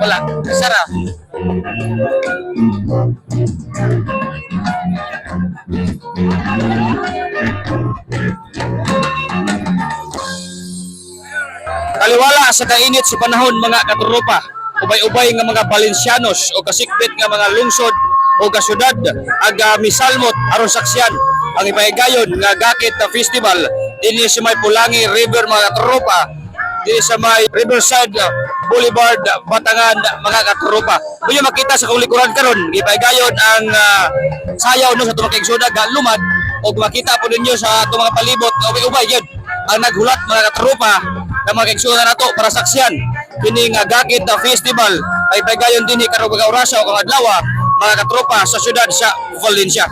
Wala, Sarah. Kaliwala sa kainit sa panahon mga katuropa, ubay-ubay nga mga Valencianos o kasikbit nga mga lungsod o kasyudad aga misalmot aron saksyan ang ipahigayon nga Gakit na festival dinhi sa may Pulangi River mga katuropa, dinhi sa may Riverside Boulevard, Batangan mga katuropa. Buyo makita sa kulikuran karon ipahigayon ang sayaw no sa tumakig syudad nga lumad o makita po ninyo sa itong mga palibot ubay-ubay yun ang naghulat mga katuropa na magigsunan nato para saksyan kini nga Gakit na festival ay pagayon dinhi karong mga oras o kang adlaw mga katropa sa syudad sa Valencia.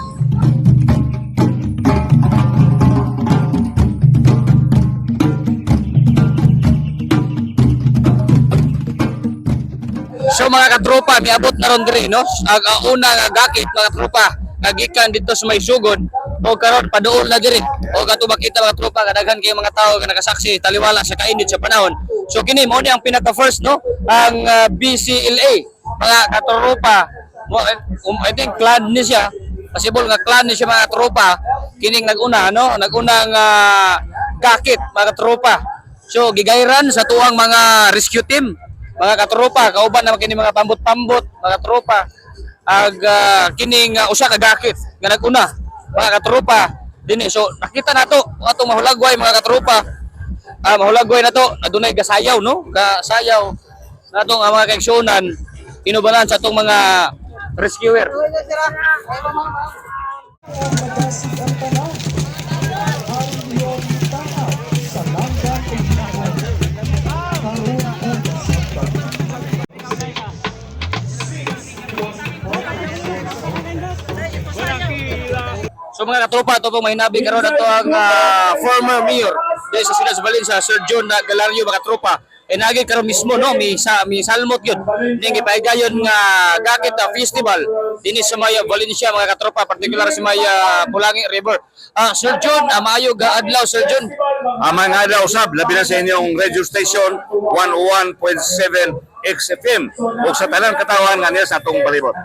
So mga katropa, miabot na ron diri no ang una nga Gakit mga katropa nagikan dito sa may sugod o karon paduol na diri o kato makita mga tropa kadaghan kay mga tao nga nakasaksi taliwala sa kainit sa panahon. So kini mo ni ang pinaka first no ang BCLA mga katropa I think clan ni siya, possible nga clan ni siya mga tropa kining naguna no nagunang Gakit mga tropa. So gigayran sa tuwang mga rescue team mga katropa kauban na kini mga pambot-pambot mga tropa ag kining usa ka Gakit nga naguna mga katropa dinhi. So nakita nato atong mahulagway mga katropa mahulagway na to adunay gasayaw no gasayaw natong mga kaigsunan inubalan sa atong mga rescuer. So mga katropa, ito pong mahinabi karon ato ang former mayor dahil sa Ciudad Valencia, Sir John Galario mga katropa. E naging karon mismo no, mi salmot yun. Ning ipahigayon nga Gakit Festival dinhi sa may Valencia mga katropa, particular sa may Pulangi River. Sir John, maayo ga adlaw Sir John. Amang adlaw usab labi na sa inyong radio station 101.7 XFM o sa tanan katawan nga niya sa atong palibot.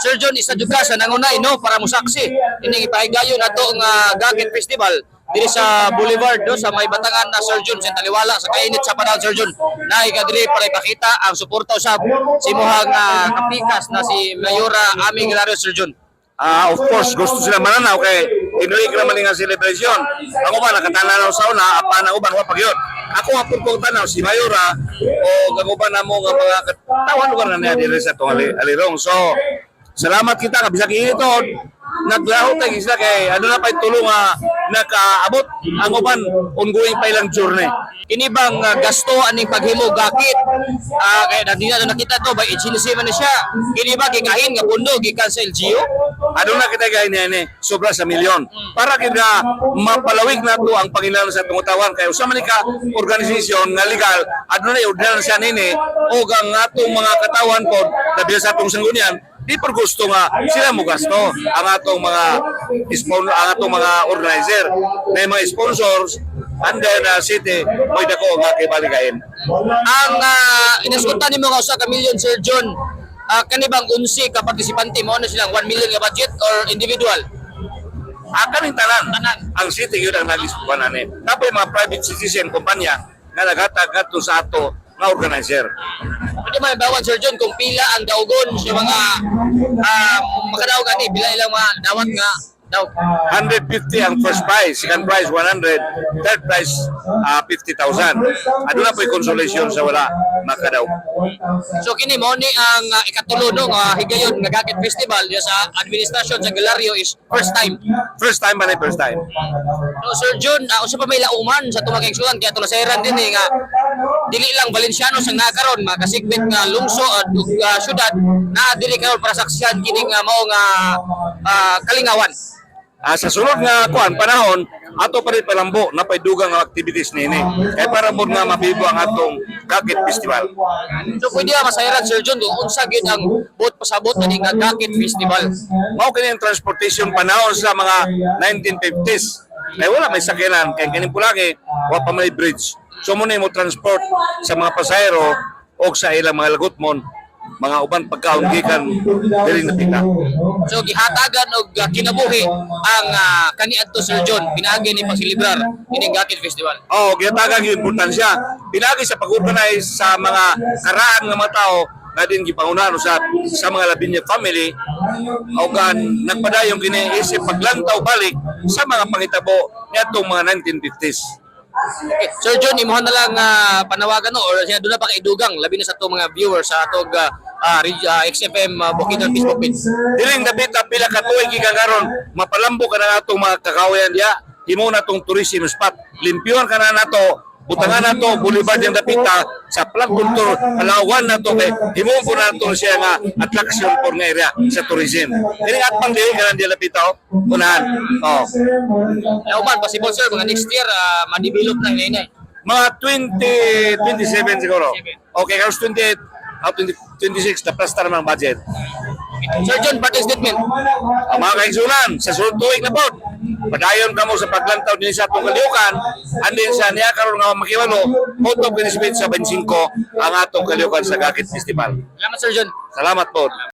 Sir John, isa jud ka sa nangunay no para mosaksi ining ipahigayon ato nga Gakit Festival diri sa Boulevard no sa may Batangan na Sir John sa taliwala sa kainit sa panahon Sir John. Naay ka diri para ipakita ang suporta usab si mohang kapikas na si Mayora Ami Galario Sir John. Of course gusto sila mananaw kay inuig naman nga celebration. Ako ba nakatanaw sa una apa na uban wa pagyod. Ako nga pud tanaw si Mayora o gaguban namo nga mga katawan lugar na niya diri sa tong alirong. So salamat kita ka bisag iton naglaho tay isla kay ano na pay tulong nga nakaabot ang uban ongoing pa ilang journey. Kini bang gasto aning paghimo Gakit kay nadina na nakita to by agency man siya. Kini ba gikahin nga pundo gikan sa LGU? Ano na kita gay ni sobra sa milyon para kita mapalawig nato ang Panginoon sa tungutawan kay usa man ka organisasyon nga legal adto na ordinal siya nini o ang atong mga katawan pod labi sa atong sanggunian di per gusto nga sila mo gasto ang atong mga ang atong mga organizer may mga sponsors and then city moy dako nga kibaligain ang inaskuntan nimo nga usa ka milyon Sir John. Kani bang unsi ka partisipante mo na silang 1 million nga budget or individual? Kaning tanan ang city yun ang nagiskuan ani tapos mga private citizen kumpanya nga naghatag kadto sa ato nga organizer. Pwede may bawan Sir John kung pila ang daugon sa mga makadaog ani bila ilang mga dawat nga daw 150 ang first prize, second prize 100, third prize 50,000. Ano na po'y consolation sa wala makadaw. So kini mo ni ang ikatulo no nga higayon nga Gakit Festival sa administrasyon sa Galario is first time. First time man first time. So Sir John, usa pa may lauman sa tumagay igsuon kaya tulasayran din nga dili lang Valencianos ang nakaron mga kasigbit nga lungso at syudad na dili karon para saksihan kini nga mao nga kalingawan. Sa sunod nga kuan panahon ato pa rin palambo na paydugang nga activities nini kay para mo nga mabibo ang atong Gakit Festival. So pwede masayran Sir John kung unsa gid ang buot pasabot ani nga Gakit Festival. Mao kini ang transportation panahon sa mga 1950s Kaya wala may sakyanan, kaya kanin pulagi, wala pa may bridge. So muna mo transport sa mga pasahero o sa ilang mga lagutmon, mga uban pagkaon gikan diri na pita. So gihatagan og kinabuhi ang kaniadto Sir John pinaagi ni pasilibrar ining Gakit Festival. Oh, gitagang yung importansya. Pinagi sa pag-organize sa mga karaan ng mga tao na din gipangunahan sa mga Labinya family o gan nagpadayong kiniisip paglantaw balik sa mga pangitabo nitong mga 1950s. Okay. Sir John, imuhan na lang panawagan no or siya doon na pa kaidugang labi na sa to mga viewers sa atog XFM Bukidnon Facebook page. Diling dapit na pila ka tuig gikaron mapalambo ka na natong mga kakawayan diya himo na tong tourism spot limpyon ka na nato butangan nato Boulevard yung dapita sa Plankton Tour Palawan nato kay himo po nato siya nga attraction for nga area sa tourism kini at pang dili ka na diya dapita unahan Uban possible sir mga next year ma-develop na hinay. mga 2027 siguro okay karos 28 26 na plus naman ang budget. Sir John, parting statement. Mga kaigsunan, sa sunod tuig na po, padayon ka mo sa paglantaw din sa itong kaliukan, andin sa niya karon nga makiwalo, photo pinisipit sa 25 ang atong kaliukan sa Gakit Festival. Salamat Sir John. Salamat po.